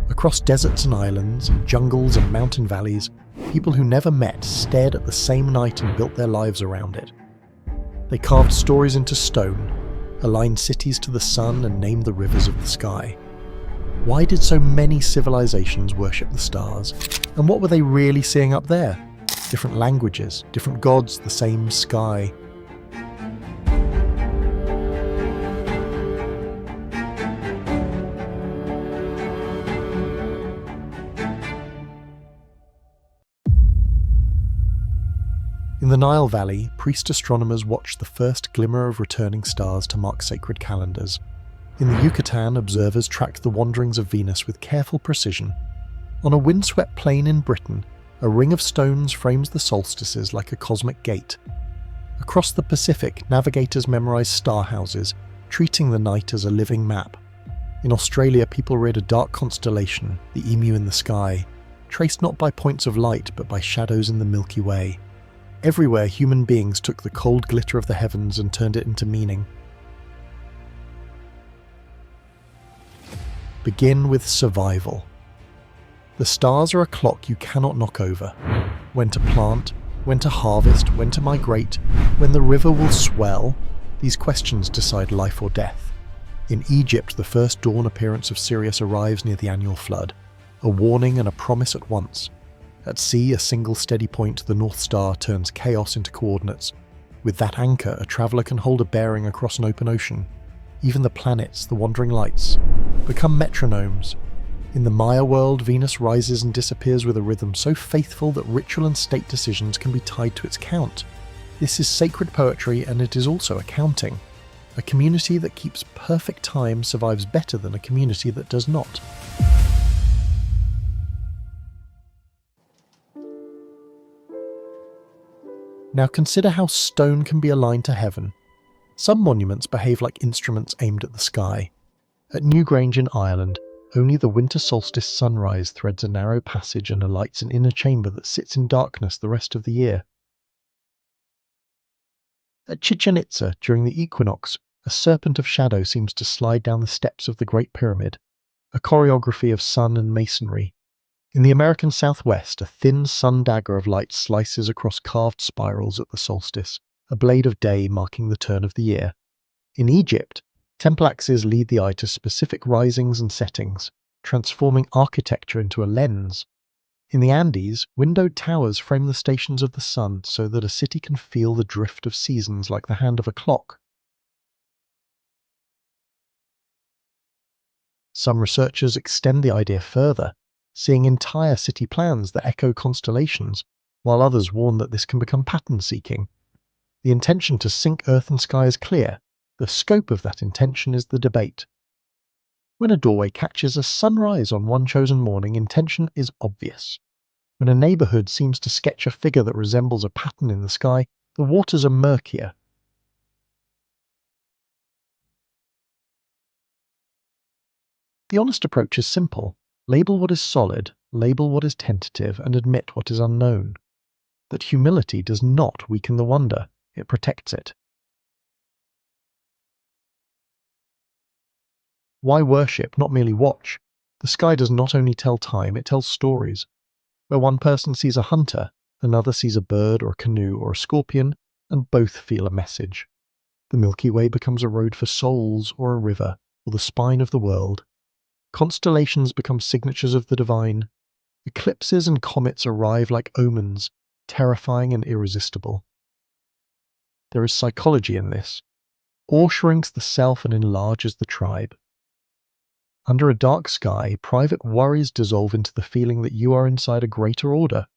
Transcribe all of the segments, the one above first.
Across deserts and islands, jungles and mountain valleys, people who never met stared at the same night and built their lives around it. They carved stories into stone, aligned cities to the sun and named the rivers of the sky. Why did so many civilizations worship the stars? And what were they really seeing up there? Different languages, different gods, the same sky. In the Nile Valley, priest astronomers watched the first glimmer of returning stars to mark sacred calendars. In the Yucatan, observers tracked the wanderings of Venus with careful precision. On a windswept plain in Britain, a ring of stones frames the solstices like a cosmic gate. Across the Pacific, navigators memorized star houses, treating the night as a living map. In Australia, people read a dark constellation, the Emu in the sky, traced not by points of light but by shadows in the Milky Way. Everywhere, human beings took the cold glitter of the heavens and turned it into meaning. Begin with survival. The stars are a clock you cannot knock over. When to plant, when to harvest, when to migrate, when the river will swell, these questions decide life or death. In Egypt, the first dawn appearance of Sirius arrives near the annual flood, a warning and a promise at once. At sea, a single steady point, the North Star, turns chaos into coordinates. With that anchor, a traveller can hold a bearing across an open ocean. Even the planets, the wandering lights, become metronomes. In the Maya world, Venus rises and disappears with a rhythm so faithful that ritual and state decisions can be tied to its count. This is sacred poetry, and it is also accounting. A community that keeps perfect time survives better than a community that does not. Now consider how stone can be aligned to heaven. Some monuments behave like instruments aimed at the sky. At Newgrange in Ireland, only the winter solstice sunrise threads a narrow passage and alights an inner chamber that sits in darkness the rest of the year. At Chichen Itza, during the equinox, a serpent of shadow seems to slide down the steps of the Great Pyramid, a choreography of sun and masonry. In the American Southwest, a thin sun dagger of light slices across carved spirals at the solstice, a blade of day marking the turn of the year. In Egypt, temple axes lead the eye to specific risings and settings, transforming architecture into a lens. In the Andes, windowed towers frame the stations of the sun so that a city can feel the drift of seasons like the hand of a clock. Some researchers extend the idea further, seeing entire city plans that echo constellations, while others warn that this can become pattern-seeking. The intention to sync earth and sky is clear. The scope of that intention is the debate. When a doorway catches a sunrise on one chosen morning, intention is obvious. When a neighbourhood seems to sketch a figure that resembles a pattern in the sky, the waters are murkier. The honest approach is simple. Label what is solid, label what is tentative, and admit what is unknown. That humility does not weaken the wonder, it protects it. Why worship, not merely watch? The sky does not only tell time, it tells stories. Where one person sees a hunter, another sees a bird or a canoe or a scorpion, and both feel a message. The Milky Way becomes a road for souls, or a river, or the spine of the world. Constellations become signatures of the divine. Eclipses and comets arrive like omens, terrifying and irresistible. There is psychology in this. Awe shrinks the self and enlarges the tribe. Under a dark sky, private worries dissolve into the feeling that you are inside a greater order.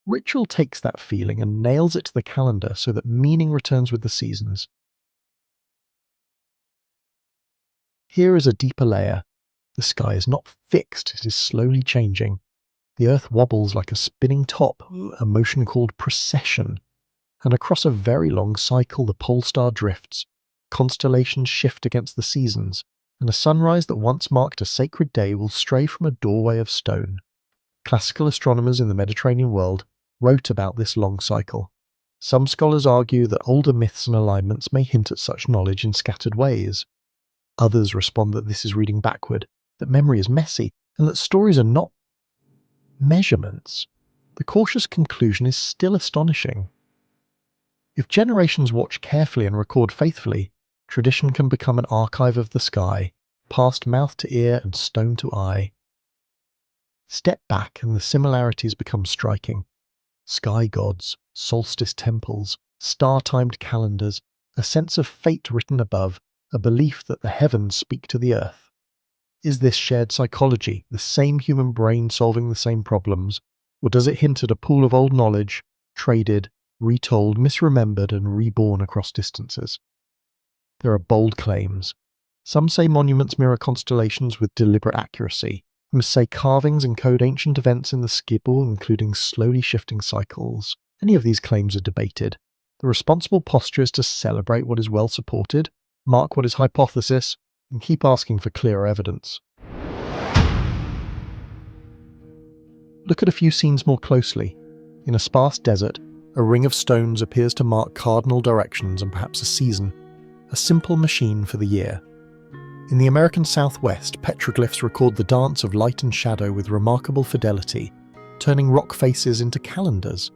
Ritual takes that feeling and nails it to the calendar so that meaning returns with the seasons. Here is a deeper layer. The sky is not fixed, it is slowly changing. The earth wobbles like a spinning top, a motion called precession. And across a very long cycle, the pole star drifts. Constellations shift against the seasons, and a sunrise that once marked a sacred day will stray from a doorway of stone. Classical astronomers in the Mediterranean world wrote about this long cycle. Some scholars argue that older myths and alignments may hint at such knowledge in scattered ways. Others respond that this is reading backward, that memory is messy, and that stories are not measurements, the cautious conclusion is still astonishing. If generations watch carefully and record faithfully, tradition can become an archive of the sky, passed mouth to ear and stone to eye. Step back and the similarities become striking. Sky gods, solstice temples, star-timed calendars, a sense of fate written above, a belief that the heavens speak to the earth. Is this shared psychology, the same human brain solving the same problems, or does it hint at a pool of old knowledge, traded, retold, misremembered, and reborn across distances? There are bold claims. Some say monuments mirror constellations with deliberate accuracy. Some say carvings encode ancient events in the skibble, including slowly shifting cycles. Any of these claims are debated. The responsible posture is to celebrate what is well supported, mark what is hypothesis, and keep asking for clearer evidence. Look at a few scenes more closely. In a sparse desert, a ring of stones appears to mark cardinal directions and perhaps a season, a simple machine for the year. In the American Southwest, petroglyphs record the dance of light and shadow with remarkable fidelity, turning rock faces into calendars.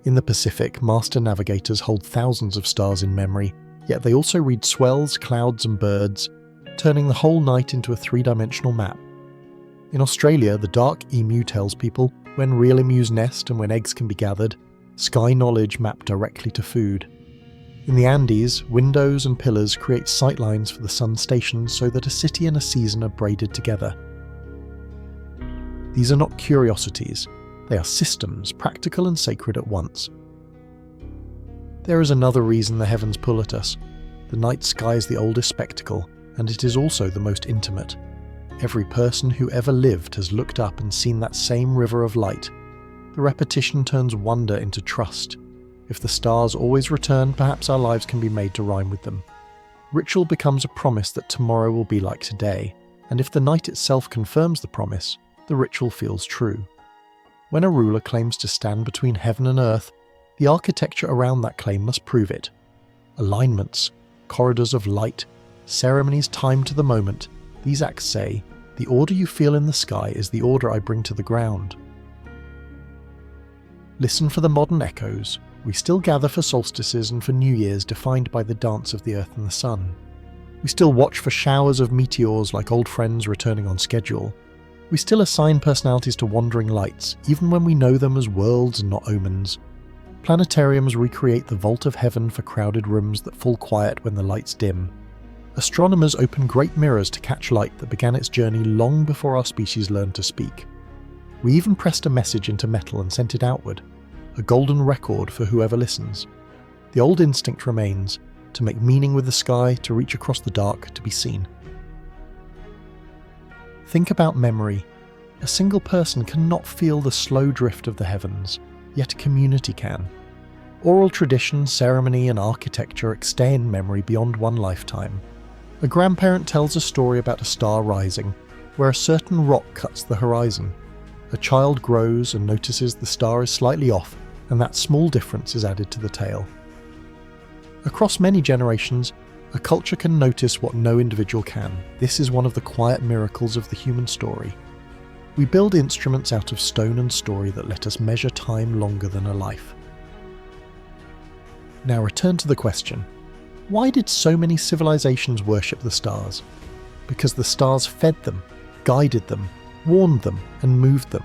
In the Pacific, master navigators hold thousands of stars in memory, yet they also read swells, clouds and birds, turning the whole night into a three-dimensional map. In Australia, the dark emu tells people when real emus nest and when eggs can be gathered, sky knowledge mapped directly to food. In the Andes, windows and pillars create sightlines for the sun stations so that a city and a season are braided together. These are not curiosities, they are systems, practical and sacred at once. There is another reason the heavens pull at us. The night sky is the oldest spectacle, and it is also the most intimate. Every person who ever lived has looked up and seen that same river of light. The repetition turns wonder into trust. If the stars always return, perhaps our lives can be made to rhyme with them. Ritual becomes a promise that tomorrow will be like today, and if the night itself confirms the promise, the ritual feels true. When a ruler claims to stand between heaven and earth, the architecture around that claim must prove it. Alignments, corridors of light, ceremonies timed to the moment, these acts say, the order you feel in the sky is the order I bring to the ground. Listen for the modern echoes. We still gather for solstices and for New Year's defined by the dance of the earth and the sun. We still watch for showers of meteors like old friends returning on schedule. We still assign personalities to wandering lights, even when we know them as worlds and not omens. Planetariums recreate the vault of heaven for crowded rooms that fall quiet when the lights dim. Astronomers open great mirrors to catch light that began its journey long before our species learned to speak. We even pressed a message into metal and sent it outward, a golden record for whoever listens. The old instinct remains, to make meaning with the sky, to reach across the dark, to be seen. Think about memory. A single person cannot feel the slow drift of the heavens, yet a community can. Oral tradition, ceremony and architecture extend memory beyond one lifetime. A grandparent tells a story about a star rising, where a certain rock cuts the horizon. A child grows and notices the star is slightly off, and that small difference is added to the tale. Across many generations, a culture can notice what no individual can. This is one of the quiet miracles of the human story. We build instruments out of stone and story that let us measure time longer than a life. Now return to the question. Why did so many civilizations worship the stars? Because the stars fed them, guided them, warned them, and moved them.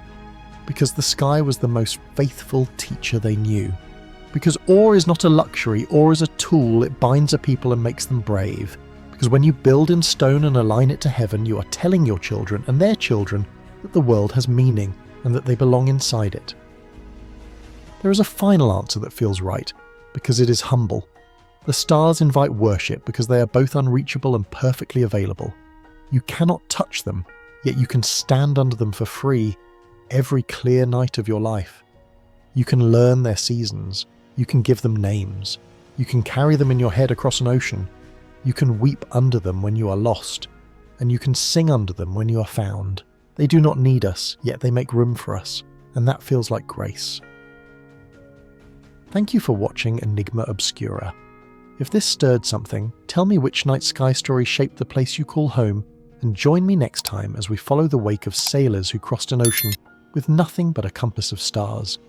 Because the sky was the most faithful teacher they knew. Because awe is not a luxury, awe is a tool, it binds a people and makes them brave. Because when you build in stone and align it to heaven, you are telling your children and their children that the world has meaning and that they belong inside it. There is a final answer that feels right, because it is humble. The stars invite worship because they are both unreachable and perfectly available. You cannot touch them, yet you can stand under them for free every clear night of your life. You can learn their seasons. You can give them names. You can carry them in your head across an ocean. You can weep under them when you are lost. And you can sing under them when you are found. They do not need us, yet they make room for us. And that feels like grace. Thank you for watching Enigma Obscura. If this stirred something, tell me which night sky story shaped the place you call home, and join me next time as we follow the wake of sailors who crossed an ocean with nothing but a compass of stars.